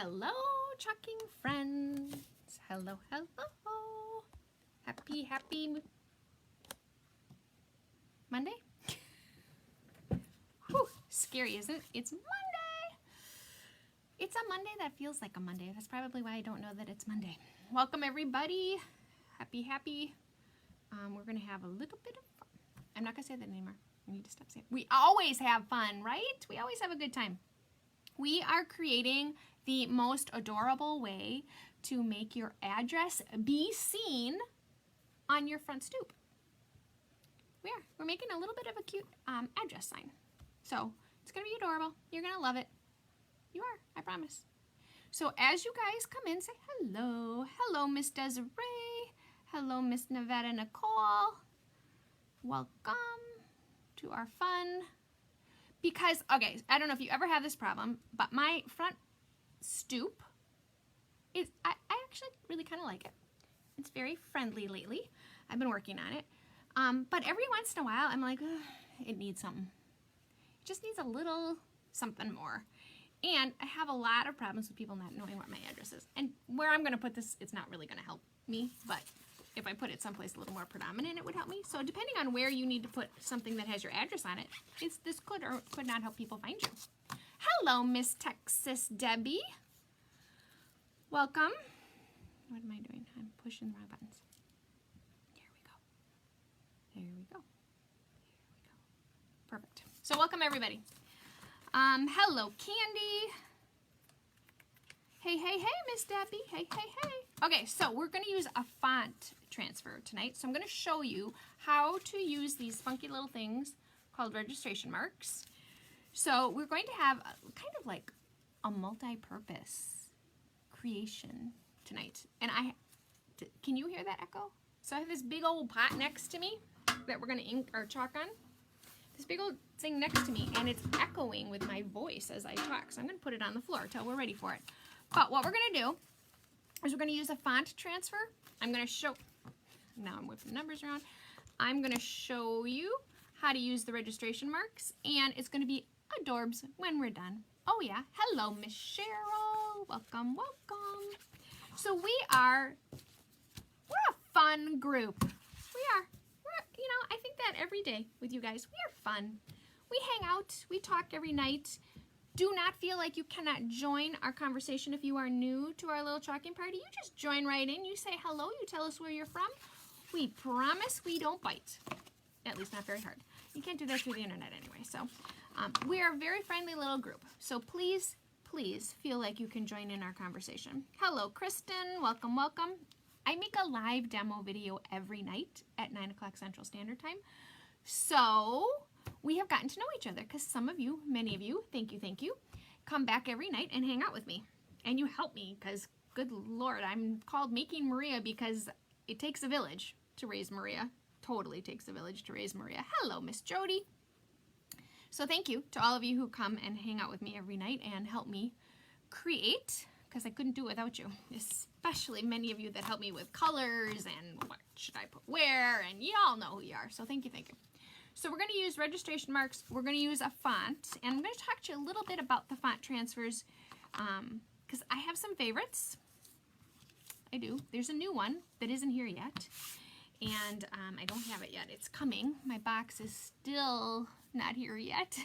Hello, chalking friends. Hello, hello. Happy Monday? Whew, scary, isn't it? It's Monday. It's a Monday that feels like a Monday. That's probably why I don't know that it's Monday. Welcome, everybody. Happy. We're going to have a little bit of fun. I'm not going to say that anymore. I need to stop saying it. We always have fun, right? We always have a good time. We are creating the most adorable way to make your address be seen on your front stoop. We're making a little bit of a cute address sign. So it's going to be adorable. You're going to love it. You are, I promise. So as you guys come in, say hello. Hello, Miss Desiree. Hello, Miss Nevada Nicole. Welcome to our fun. Because, okay, I don't know if you ever have this problem, but my front stoop is, I actually really kind of like it. It's very friendly lately. I've been working on it. But every once in a while, I'm like, it needs something. It just needs a little something more. And I have a lot of problems with people not knowing what my address is. And where I'm going to put this, it's not really going to help me, but if I put it someplace a little more predominant, it would help me. So depending on where you need to put something that has your address on it, this could or could not help people find you. Hello, Miss Texas Debbie. Welcome. What am I doing? I'm pushing the wrong buttons. There we go. Perfect. So welcome, everybody. Hello, Candy. Hey, Miss Debbie. Hey. Okay, so we're going to use a font transfer tonight. So I'm going to show you how to use these funky little things called registration marks. So we're going to have kind of like a multi-purpose creation tonight. And can you hear that echo? So I have this big old pot next to me that we're going to ink our chalk on. This big old thing next to me, and it's echoing with my voice as I talk. So I'm going to put it on the floor until we're ready for it. But what we're going to do is we're going to use a font transfer. I'm going to show, now I'm whipping numbers around. I'm going to show you how to use the registration marks, and it's going to be adorbs when we're done. Oh yeah, hello Miss Cheryl. Welcome. So we're a fun group. You know, I think that every day with you guys, we are fun. We hang out, we talk every night. Do not feel like you cannot join our conversation if you are new to our little chalking party. You just join right in. You say hello. You tell us where you're from. We promise we don't bite. At least not very hard. You can't do that through the internet anyway. So we are a very friendly little group. So please feel like you can join in our conversation. Hello, Kristen. Welcome. I make a live demo video every night at 9 o'clock Central Standard Time. So we have gotten to know each other because some of you, many of you, thank you, come back every night and hang out with me. And you help me because, good Lord, I'm called Making Maria because it takes a village to raise Maria. Totally takes a village to raise Maria. Hello, Miss Jody. So thank you to all of you who come and hang out with me every night and help me create, because I couldn't do it without you, especially many of you that help me with colors and what should I put where, and you all know who you are, so thank you. So we're going to use registration marks, we're going to use a font, and I'm going to talk to you a little bit about the font transfers, because I have some favorites. I do. There's a new one that isn't here yet, and I don't have it yet. It's coming. My box is still not here yet.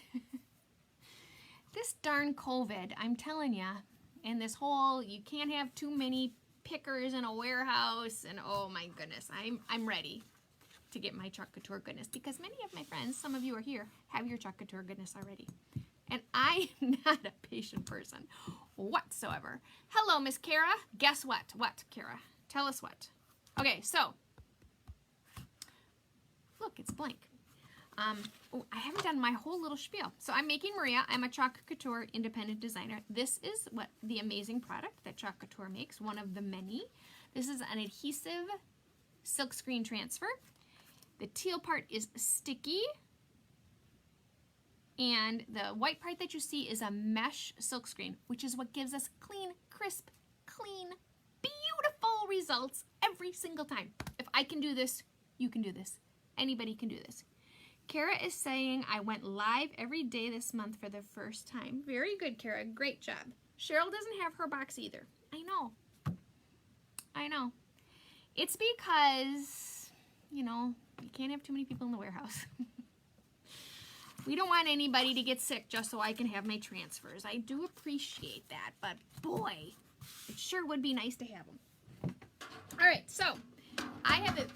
This darn COVID, I'm telling ya. And this whole, you can't have too many pickers in a warehouse, and oh my goodness, I'm ready to get my Chalk Couture goodness, because many of my friends, some of you are here, have your Chalk Couture goodness already. And I'm not a patient person whatsoever. Hello, Miss Kara. Guess what? What, Kara? Tell us what. Okay, so, look, it's blank. Oh, I haven't done my whole little spiel. So I'm Making Maria. I'm a Chalk Couture independent designer. This is what the amazing product that Chalk Couture makes, one of the many. This is an adhesive silkscreen transfer. The teal part is sticky, and the white part that you see is a mesh silkscreen, which is what gives us clean, crisp, clean, beautiful results every single time. If I can do this, you can do this. Anybody can do this. Kara is saying I went live every day this month for the first time. Very good, Kara. Great job. Cheryl doesn't have her box either. I know. I know. It's because, you know, you can't have too many people in the warehouse. We don't want anybody to get sick just so I can have my transfers. I do appreciate that, but boy, it sure would be nice to have them. All right, so I have it.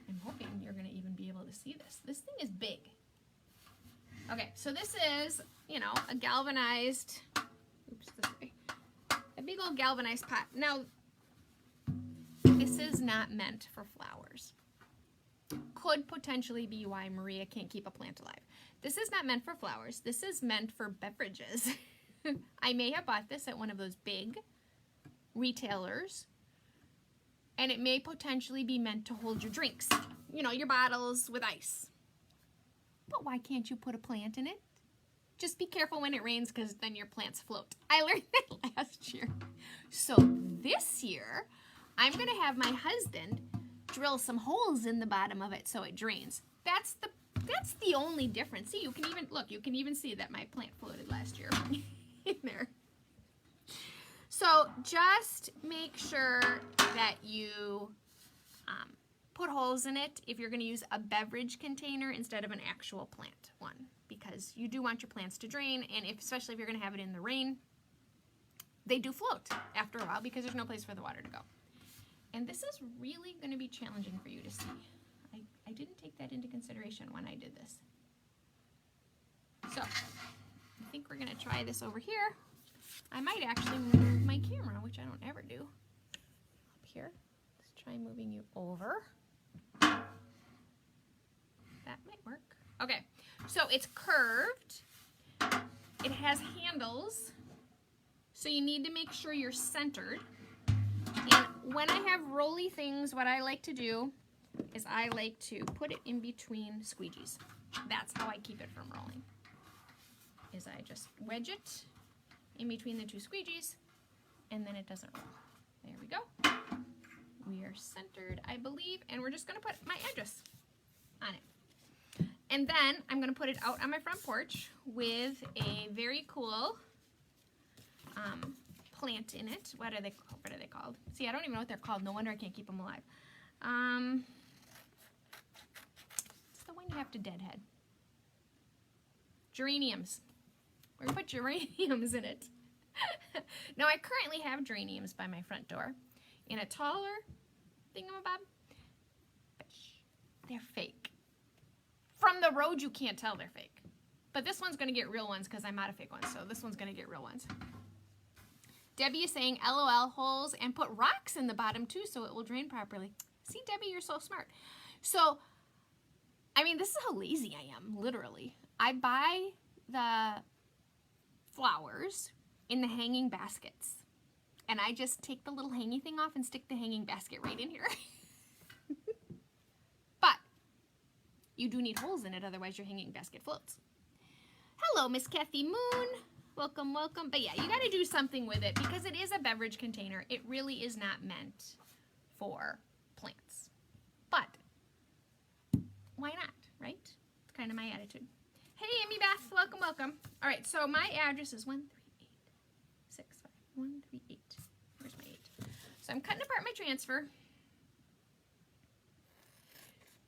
I'm hoping you're going to even be able to see this. This thing is big. Okay, so this is, you know, a galvanized, oops, this way, a big old galvanized pot. Now, this is not meant for flowers. Could potentially be why Maria can't keep a plant alive. This is not meant for flowers. This is meant for beverages. I may have bought this at one of those big retailers, and it may potentially be meant to hold your drinks, you know, your bottles with ice. But why can't you put a plant in it? Just be careful when it rains, because then your plants float. I learned that last year. So this year, I'm going to have my husband drill some holes in the bottom of it so it drains. That's the only difference. See, you can even, look, you can even see that my plant floated last year in there. So just make sure that you put holes in it if you're going to use a beverage container instead of an actual plant one, because you do want your plants to drain, and especially if you're going to have it in the rain, they do float after a while because there's no place for the water to go. And this is really going to be challenging for you to see. I didn't take that into consideration when I did this. So I think we're going to try this over here. I might actually move my camera, which I don't ever do. Up here. Let's try moving you over. That might work. Okay, so it's curved. It has handles, so you need to make sure you're centered. And when I have rolly things, what I like to do is I like to put it in between squeegees. That's how I keep it from rolling. Is I just wedge it in between the two squeegees, and then it doesn't roll. There we go. We are centered, I believe, and we're just going to put my address on it. And then I'm going to put it out on my front porch with a very cool plant in it. What are they called? See, I don't even know what they're called. No wonder I can't keep them alive. It's the one you have to deadhead. Geraniums. We're going to put geraniums in it. Now, I currently have geraniums by my front door in a taller thingamabob, but they're fake. From the road, you can't tell they're fake. But this one's going to get real ones because I'm out of fake ones, so this one's going to get real ones. Debbie is saying LOL holes and put rocks in the bottom too so it will drain properly. See, Debbie, you're so smart. So, I mean, this is how lazy I am, literally. I buy the flowers in the hanging baskets, and I just take the little hanging thing off and stick the hanging basket right in here. But you do need holes in it, otherwise your hanging basket floats. Hello, Miss Kathy Moon. Welcome, welcome. But yeah, you got to do something with it because it is a beverage container. It really is not meant for plants. But why not, right? It's kind of my attitude. Hey, Amy Beth, welcome, welcome. All right, so my address is 13865. 138. Where's my 8? So I'm cutting apart my transfer.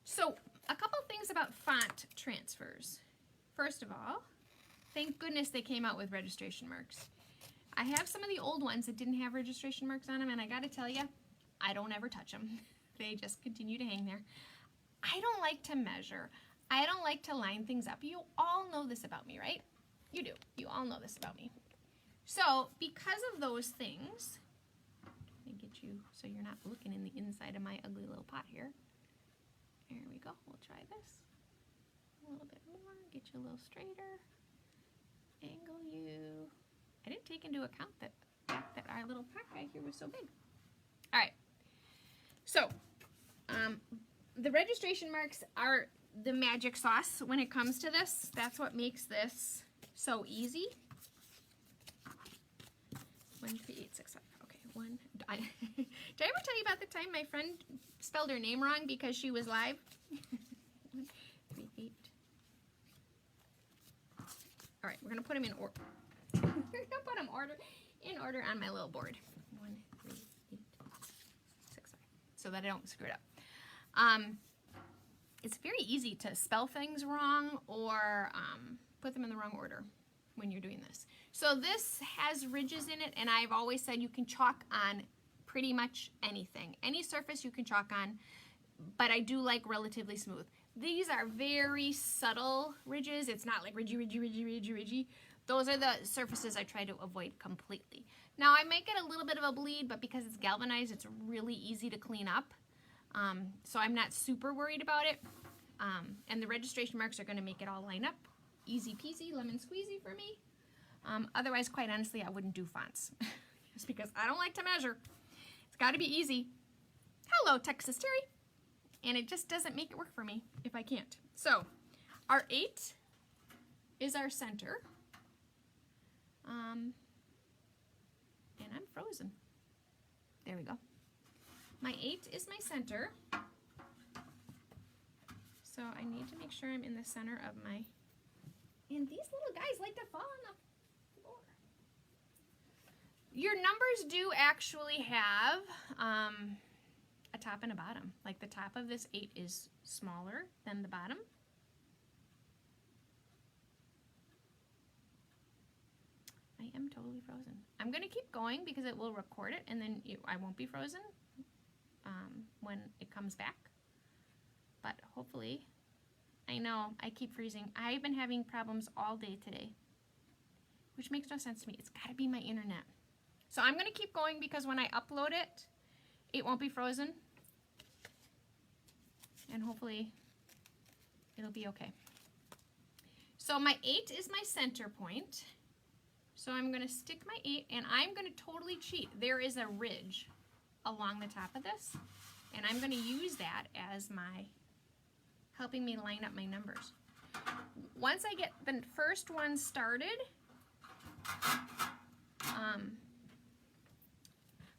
So a couple things about font transfers. First of all, thank goodness they came out with registration marks. I have some of the old ones that didn't have registration marks on them, and I gotta tell you, I don't ever touch them. They just continue to hang there. I don't like to measure. I don't like to line things up. You all know this about me, right? You do. You all know this about me. So, because of those things, let me get you so you're not looking in the inside of my ugly little pot here. There we go. We'll try this. A little bit more. Get you a little straighter. Angle you. I didn't take into account that our little pot guy here was so big. All right. So, the registration marks are the magic sauce when it comes to this. That's what makes this so easy. 13865. Okay, one. Did I ever tell you about the time my friend spelled her name wrong because she was live? 138. All right, we're gonna put them in order. We're gonna put them order in order on my little board. 1, 3, 8, 6, 5, so that I don't screw it up. It's very easy to spell things wrong or put them in the wrong order when you're doing this. So this has ridges in it, and I've always said you can chalk on pretty much anything. Any surface you can chalk on, but I do like relatively smooth. These are very subtle ridges. It's not like ridgy. Those are the surfaces I try to avoid completely. Now I might get a little bit of a bleed, but because it's galvanized, it's really easy to clean up. So I'm not super worried about it. And the registration marks are going to make it all line up. Easy peasy, lemon squeezy for me. Otherwise, quite honestly, I wouldn't do fonts. Just because I don't like to measure. It's got to be easy. Hello, Texas Terry. And it just doesn't make it work for me if I can't. So, our 8 is our center. And I'm frozen. There we go. My 8 is my center. So I need to make sure I'm in the center of my... And these little guys like to fall on the floor. Your numbers do actually have a top and a bottom. Like the top of this 8 is smaller than the bottom. I am totally frozen. I'm going to keep going because it will record it, and then I won't be frozen when it comes back. But hopefully, I know I keep freezing. I've been having problems all day today, which makes no sense to me. It's got to be my internet. So I'm going to keep going because when I upload it, it won't be frozen. And hopefully, it'll be okay. So my 8 is my center point. So I'm going to stick my 8, and I'm going to totally cheat. There is a ridge along the top of this, and I'm going to use that as my helping me line up my numbers. Once I get the first one started,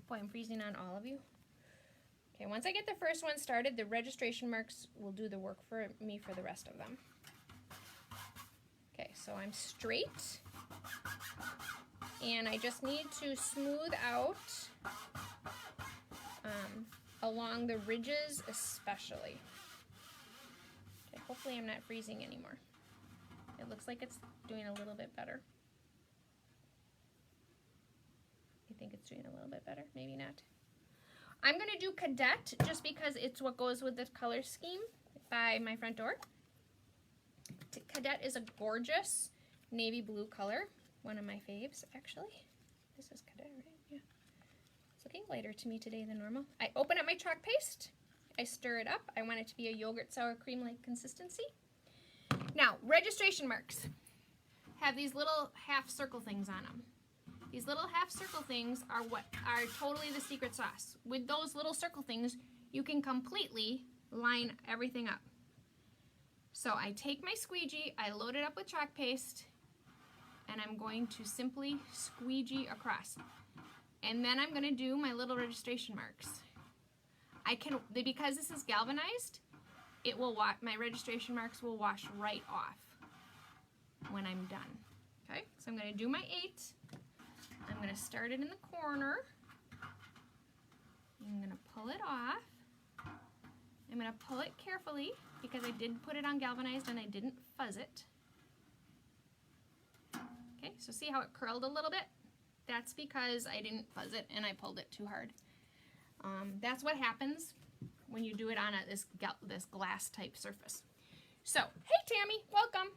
boy, I'm freezing on all of you. Okay, once I get the first one started, the registration marks will do the work for me for the rest of them. Okay, so I'm straight, and I just need to smooth out along the ridges especially. Okay, hopefully I'm not freezing anymore. It looks like it's doing a little bit better. I think it's doing a little bit better, maybe not. I'm going to do Cadet just because it's what goes with the color scheme by my front door. Cadet is a gorgeous navy blue color, one of my faves actually. This is Cadet, right? Yeah. It's looking lighter to me today than normal. I open up my chalk paste, I stir it up. I want it to be a yogurt sour cream like consistency. Now, registration marks have these little half circle things on them. These little half circle things are what are totally the secret sauce. With those little circle things, you can completely line everything up. So I take my squeegee, I load it up with chalk paste, and I'm going to simply squeegee across. And then I'm going to do my little registration marks. Because this is galvanized, it will my registration marks will wash right off when I'm done. Okay, so I'm going to do my 8. I'm going to start it in the corner. I'm going to pull it off. I'm going to pull it carefully because I did put it on galvanized and I didn't fuzz it. Okay, so see how it curled a little bit? That's because I didn't fuzz it and I pulled it too hard. That's what happens when you do it on this glass type surface. So, hey Tammy, welcome.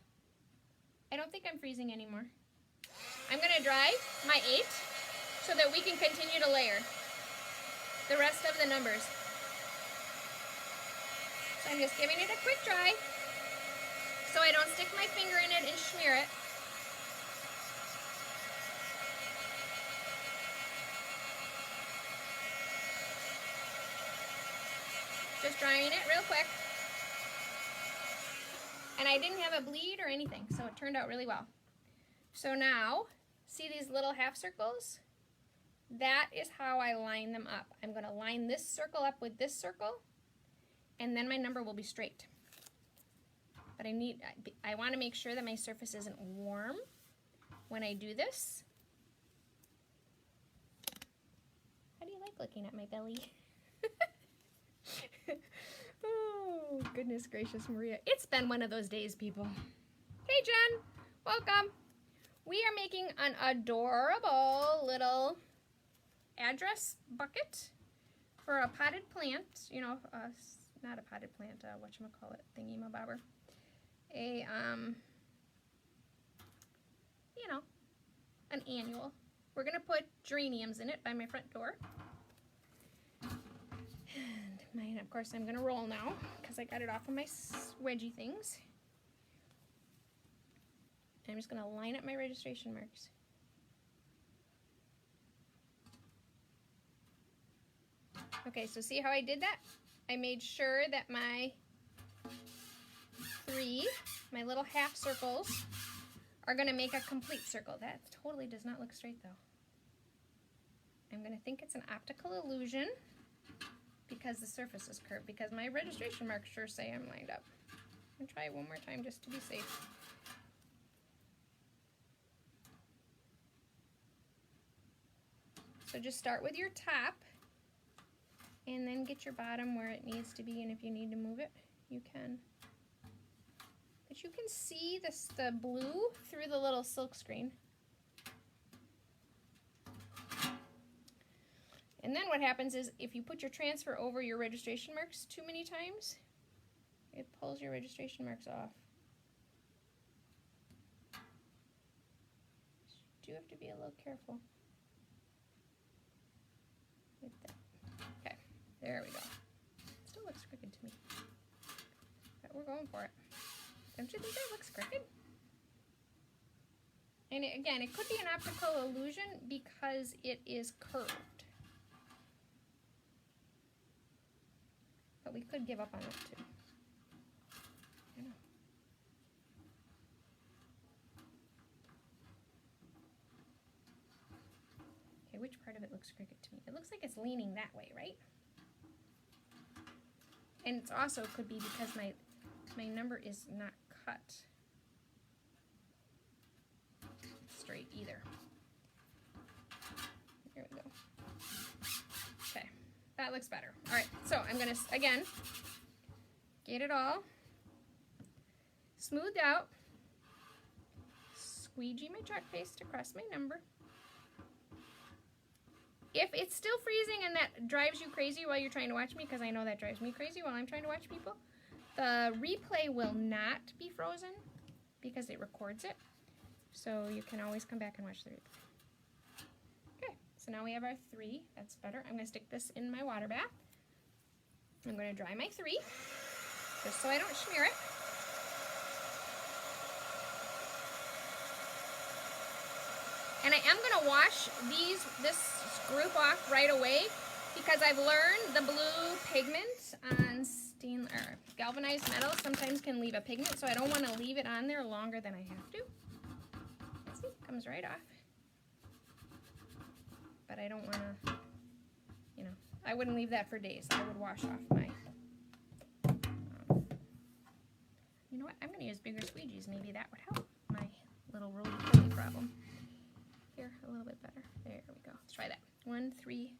I don't think I'm freezing anymore. I'm going to dry my 8 so that we can continue to layer the rest of the numbers. So I'm just giving it a quick dry so I don't stick my finger in it and smear it. Just drying it real quick. And I didn't have a bleed or anything, so it turned out really well. So now, see these little half circles? That is how I line them up. I'm going to line this circle up with this circle, and then my number will be straight. But I want to make sure that my surface isn't warm when I do this. like looking at my belly. Oh, goodness gracious, Maria. It's been one of those days, people. Hey, Jen. Welcome. We are making an adorable little address bucket for a potted plant. You know, not a potted plant, whatchamacallit, thingy-mabobber. A, you know, an annual. We're going to put geraniums in it by my front door. And mine, of course, I'm going to roll now because I got it off of my wedgie things. I'm just going to line up my registration marks. Okay, so see how I did that? I made sure that my my little half circles are going to make a complete circle. That totally does not look straight, though. I'm going to think it's an optical illusion because the surface is curved, because my registration marks sure say I'm lined up. I'm going to try it one more time just to be safe. So just start with your top and then get your bottom where it needs to be, and if you need to move it, you can. But you can see the blue through the little silk screen. And then what happens is if you put your transfer over your registration marks too many times, it pulls your registration marks off. You do have to be a little careful with that. Okay, there we go. Still looks crooked to me, but we're going for it. Don't you think that looks crooked? And again, it could be an optical illusion because it is curved. But we could give up on it too. I know. Okay, which part of it looks crooked to me? It looks like it's leaning that way, right? And it also could be because my number is not cut straight either. There we go. Okay, that looks better. All right, so I'm gonna, again, get it all smoothed out, squeegee my chalk paste across my number. If it's still freezing and that drives you crazy while you're trying to watch me, because I know that drives me crazy while I'm trying to watch people, the replay will not be frozen because it records it. So you can always come back and watch the replay. Okay, so now we have our 3. That's better. I'm going to stick this in my water bath. I'm going to dry my 3 just so I don't smear it. And I am going to wash this group off right away because I've learned the blue pigment on galvanized metal sometimes can leave a pigment, so I don't want to leave it on there longer than I have to. See, it comes right off. But I don't want to, you know, I wouldn't leave that for days. I would wash off my, you know what, I'm going to use bigger squeegees. Maybe that would help my little roly-poly problem. Here, a little bit better. There we go. Let's try that. 1, 3,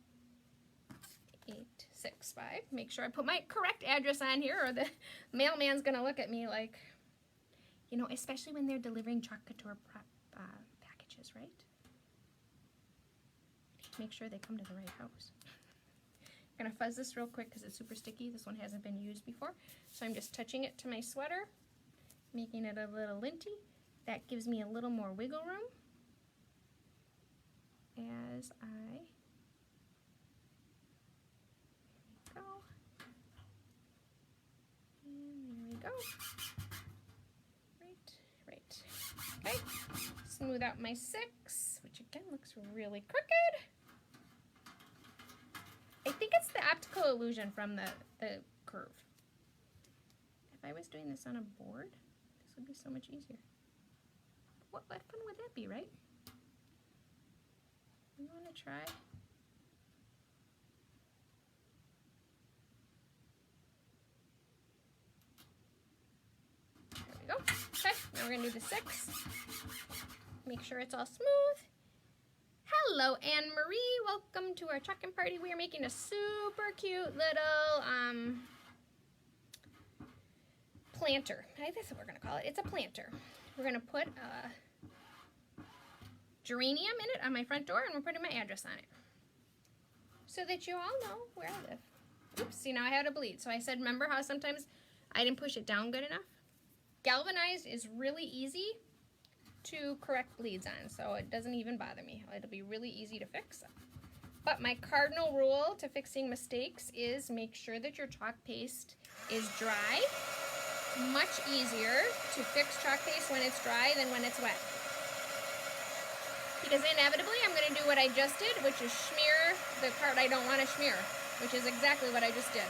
8, 6, 5. Make sure I put my correct address on here or the mailman's going to look at me like, you know, especially when they're delivering Chalk Couture packages, right? Make sure they come to the right house. I'm going to fuzz this real quick because it's super sticky. This one hasn't been used before. So I'm just touching it to my sweater, making it a little linty. That gives me a little more wiggle room as I go. And there we go. Right. Okay. Smooth out my 6, which again looks really crooked. I think it's the optical illusion from the curve. If I was doing this on a board, this would be so much easier. What fun would that be, right? You want to try? There we go. Okay, now we're going to do the 6. Make sure it's all smooth. Hello, Anne-Marie. Welcome to our check-in party. We are making a super cute little planter. I think that's what we're going to call it. It's a planter. We're going to put a geranium in it on my front door, and we're putting my address on it so that you all know where I live. Oops, see, now I had a bleed. So I said, remember how sometimes I didn't push it down good enough? Galvanized is really easy to correct bleeds on, so it doesn't even bother me. It'll be really easy to fix. But my cardinal rule to fixing mistakes is make sure that your chalk paste is dry. Much easier to fix chalk paste when it's dry than when it's wet. Because inevitably I'm going to do what I just did, which is smear the part I don't want to smear, which is exactly what I just did.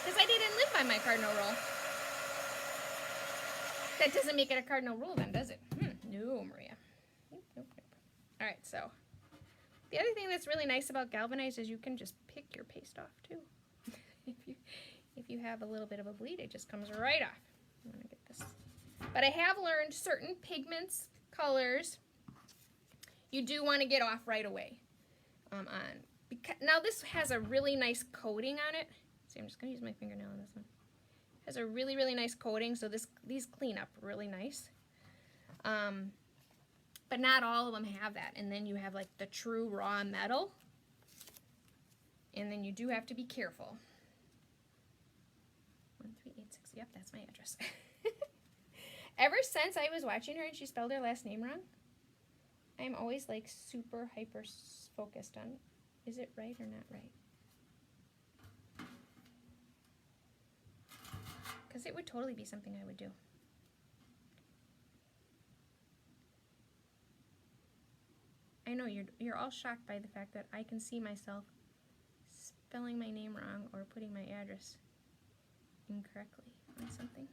Because I didn't live by my cardinal rule. That doesn't make it a cardinal rule then, does it? No, Maria. Nope, nope, nope. All right, so the other thing that's really nice about galvanized is you can just pick your paste off too. if you have a little bit of a bleed, it just comes right off. I'm gonna get this. But I have learned certain pigments, colors, you do want to get off right away. Now this has a really nice coating on it. See, I'm just gonna use my fingernail on this one. It has a really, really nice coating, so these clean up really nice. But not all of them have that. And then you have like the true raw metal. And then you do have to be careful. 1386, yep, that's my address. Ever since I was watching her and she spelled her last name wrong, I'm always like super hyper focused on, is it right or not right? Because it would totally be something I would do. I know you're all shocked by the fact that I can see myself spelling my name wrong or putting my address incorrectly on something.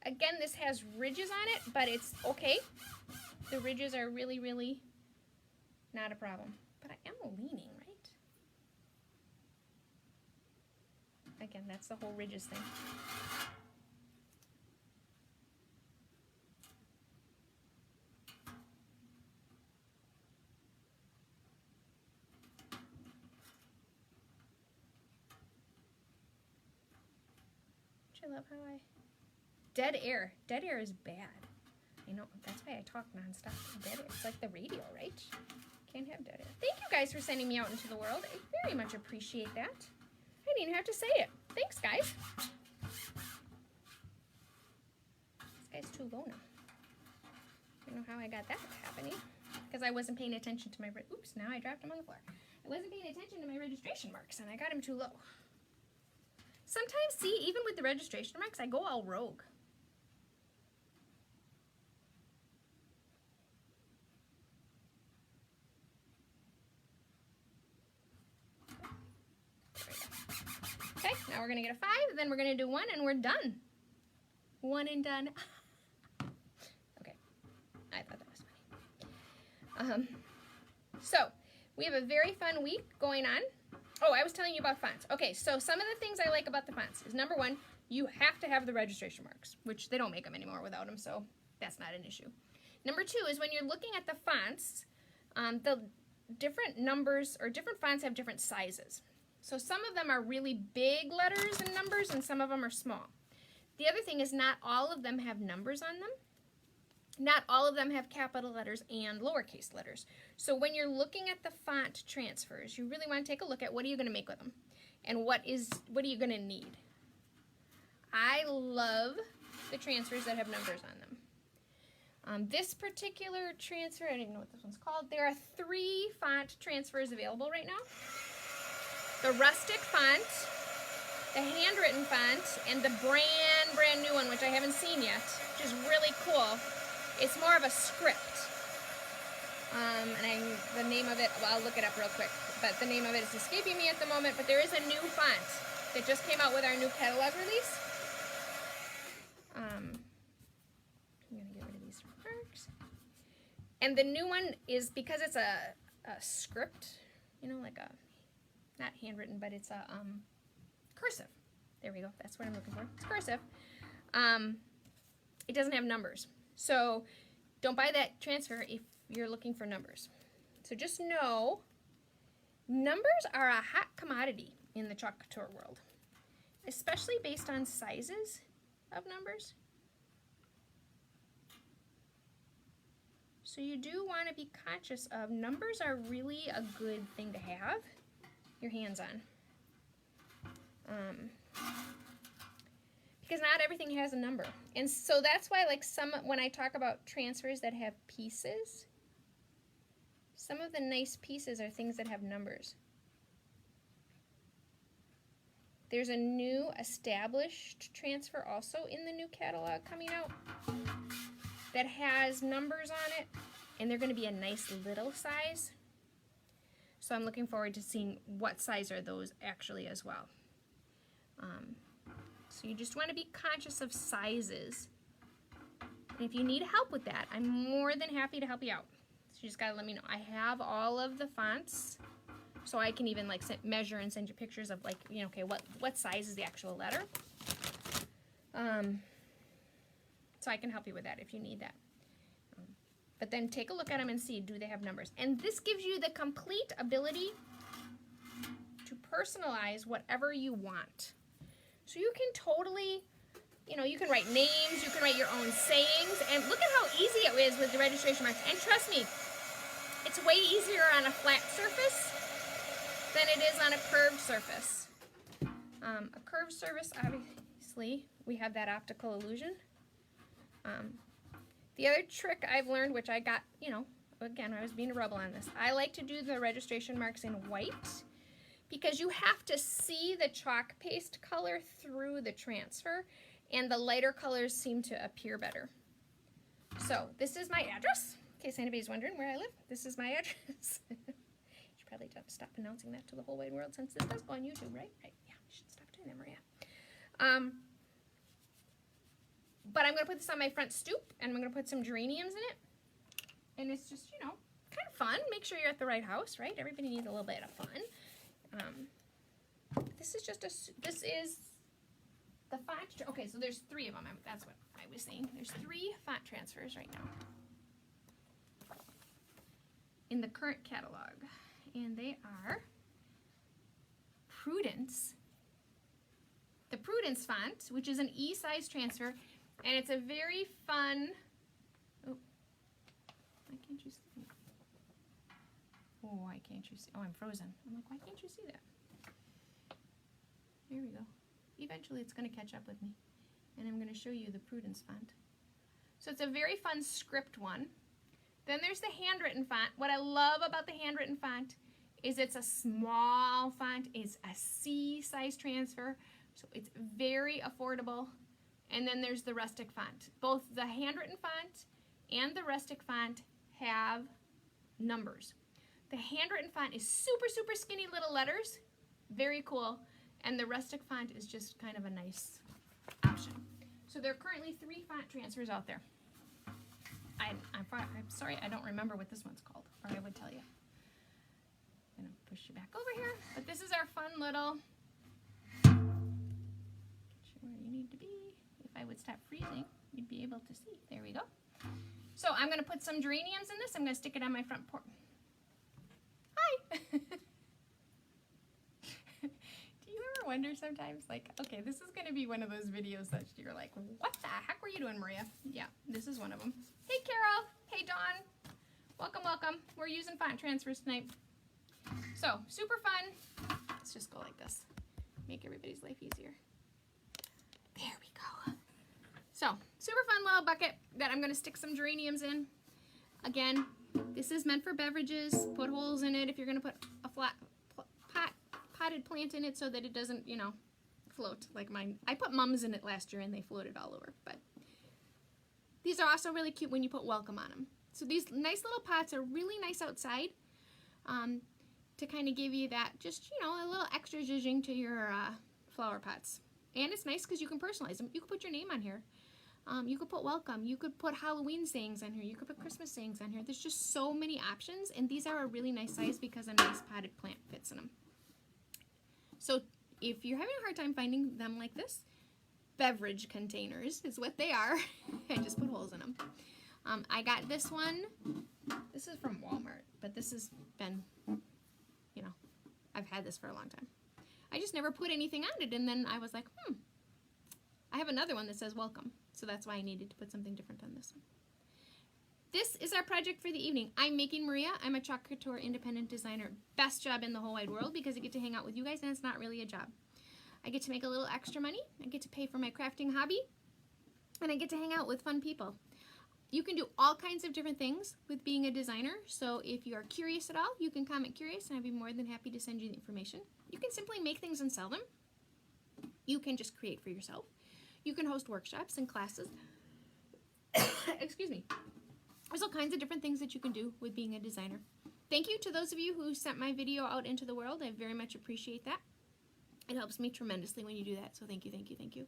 Again, this has ridges on it, but it's okay. The ridges are really, really not a problem. But I am leaning, right? Again, that's the whole ridges thing. I love how dead air. Dead air is bad. I know, that's why I talk nonstop. Dead air. It's like the radio, right? Can't have dead air. Thank you guys for sending me out into the world. I very much appreciate that. I didn't even have to say it. Thanks, guys. This guy's too low now. I don't know how I got that happening. Because I wasn't paying attention to my... Oops, now I dropped him on the floor. I wasn't paying attention to my registration marks, and I got him too low. Sometimes, see, even with the registration marks, I go all rogue. Okay, now we're going to get a 5, then we're going to do 1, and we're done. 1 and done. Okay, I thought that was funny. So, we have a very fun week going on. Oh, I was telling you about fonts. Okay, so some of the things I like about the fonts is, number 1, you have to have the registration marks, which they don't make them anymore without them, so that's not an issue. Number 2 is when you're looking at the fonts, the different numbers or different fonts have different sizes. So some of them are really big letters and numbers, and some of them are small. The other thing is not all of them have numbers on them. Not all of them have capital letters and lowercase letters. So when you're looking at the font transfers, you really want to take a look at what are you going to make with them, and what are you going to need. I love the transfers that have numbers on them. This particular transfer, I don't even know what this one's called. There are 3 font transfers available right now. The rustic font, the handwritten font, and the brand new one, which I haven't seen yet, which is really cool. It's more of a script. And the name of it, well, I'll look it up real quick, but the name of it is escaping me at the moment, but there is a new font that just came out with our new catalog release. I'm going to get rid of these marks. And the new one is, because it's a script, you know, like a, not handwritten, but it's a cursive. There we go. That's what I'm looking for. It's cursive. It doesn't have numbers. So don't buy that transfer if you're looking for numbers. So just know, numbers are a hot commodity in the Chalk Couture world, especially based on sizes of numbers. So you do want to be conscious of, numbers are really a good thing to have your hands on. Because not everything has a number. And so that's why, like, when I talk about transfers that have pieces, some of the nice pieces are things that have numbers. There's a new established transfer also in the new catalog coming out that has numbers on it, and they're going to be a nice little size. So I'm looking forward to seeing what size are those actually as well. So you just want to be conscious of sizes. And if you need help with that, I'm more than happy to help you out. So you just got to let me know. I have all of the fonts, so I can even like measure and send you pictures of, like, you know, okay, what size is the actual letter. So I can help you with that if you need that. But then take a look at them and see, do they have numbers? And this gives you the complete ability to personalize whatever you want. So you can totally, you know, you can write names, you can write your own sayings, and look at how easy it is with the registration marks. And trust me, it's way easier on a flat surface than it is on a curved surface. A curved surface, obviously, we have that optical illusion. The other trick I've learned, which I got, you know, again, I was being a rebel on this. I like to do the registration marks in white because you have to see the chalk paste color through the transfer, and the lighter colors seem to appear better. So this is my address, in case anybody's wondering where I live. This is my address. Should probably stop announcing that to the whole wide world, since this does go on YouTube, right? Right. Yeah, we should stop doing that, Maria. But I'm going to put this on my front stoop, and I'm going to put some geraniums in it. And it's just, you know, kind of fun. Make sure you're at the right house, right? Everybody needs a little bit of fun. This is just this is the font. Okay, so there's 3 of them. That's what I was saying. There's 3 font transfers right now in the current catalog. And they are Prudence. The Prudence font, which is an E-size transfer. And it's a very fun, oh, why can't you see? Oh, why can't you see? Oh, I'm frozen. I'm like, why can't you see that? There we go. Eventually it's going to catch up with me. And I'm going to show you the Prudence font. So it's a very fun script one. Then there's the handwritten font. What I love about the handwritten font is it's a small font. It's a C-size transfer. So it's very affordable. And then there's the rustic font. Both the handwritten font and the rustic font have numbers. The handwritten font is super, super skinny little letters. Very cool. And the rustic font is just kind of a nice option. So there are currently 3 font transfers out there. I'm sorry, I don't remember what this one's called, or I would tell you. I'm going to push you back over here. But this is our fun little, get you where you need to be. If I would stop freezing, you'd be able to see. There we go. So I'm going to put some geraniums in this. I'm going to stick it on my front porch. Hi! Do you ever wonder sometimes, like, okay, this is going to be one of those videos that you're like, what the heck were you doing, Maria? Yeah, this is one of them. Hey, Carol. Hey, Dawn. Welcome, welcome. We're using font transfers tonight. So, super fun. Let's just go like this. Make everybody's life easier. There we go. So, super fun little bucket that I'm going to stick some geraniums in. Again, this is meant for beverages. Put holes in it if you're going to put a flat potted plant in it so that it doesn't, you know, float like mine. I put mums in it last year and they floated all over. But these are also really cute when you put welcome on them. So these nice little pots are really nice outside to kind of give you that, just, you know, a little extra zhuzhing to your flower pots. And it's nice because you can personalize them. You can put your name on here. You could put welcome. You could put Halloween sayings on here. You could put Christmas sayings on here. There's just so many options, and these are a really nice size because a nice potted plant fits in them. So if you're having a hard time finding them like this, beverage containers is what they are. I just put holes in them. I got this one. This is from Walmart, but this has been, you know, I've had this for a long time. I just never put anything on it, and then I was like, I have another one that says welcome, so that's why I needed to put something different on this one. This is our project for the evening. I'm making Maria. I'm a Chalk Couture independent designer. Best job in the whole wide world because I get to hang out with you guys, and it's not really a job. I get to make a little extra money. I get to pay for my crafting hobby, and I get to hang out with fun people. You can do all kinds of different things with being a designer, so if you are curious at all, you can comment curious, and I'd be more than happy to send you the information. You can simply make things and sell them. You can just create for yourself. You can host workshops and classes. Excuse me. There's all kinds of different things that you can do with being a designer. Thank you to those of you who sent my video out into the world. I very much appreciate that. It helps me tremendously when you do that, so thank you, thank you, thank you.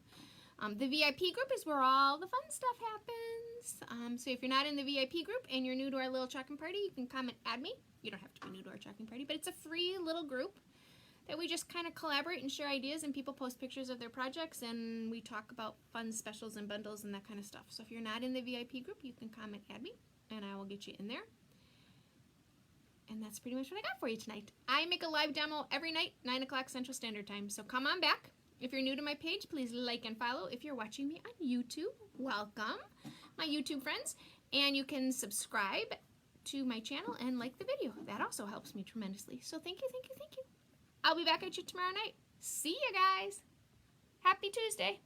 The VIP group is where all the fun stuff happens. So if you're not in the VIP group and you're new to our little chalking party, you can comment, add me. You don't have to be new to our chalking party, but it's a free little group that we just kind of collaborate and share ideas, and people post pictures of their projects, and we talk about fun specials and bundles and that kind of stuff. So if you're not in the VIP group, you can comment, add me, and I will get you in there. And that's pretty much what I got for you tonight. I make a live demo every night, 9 o'clock Central Standard Time, so come on back. If you're new to my page, please like and follow. If you're watching me on YouTube, welcome, my YouTube friends. And you can subscribe to my channel and like the video. That also helps me tremendously. So thank you, thank you, thank you. I'll be back at you tomorrow night. See you guys. Happy Tuesday.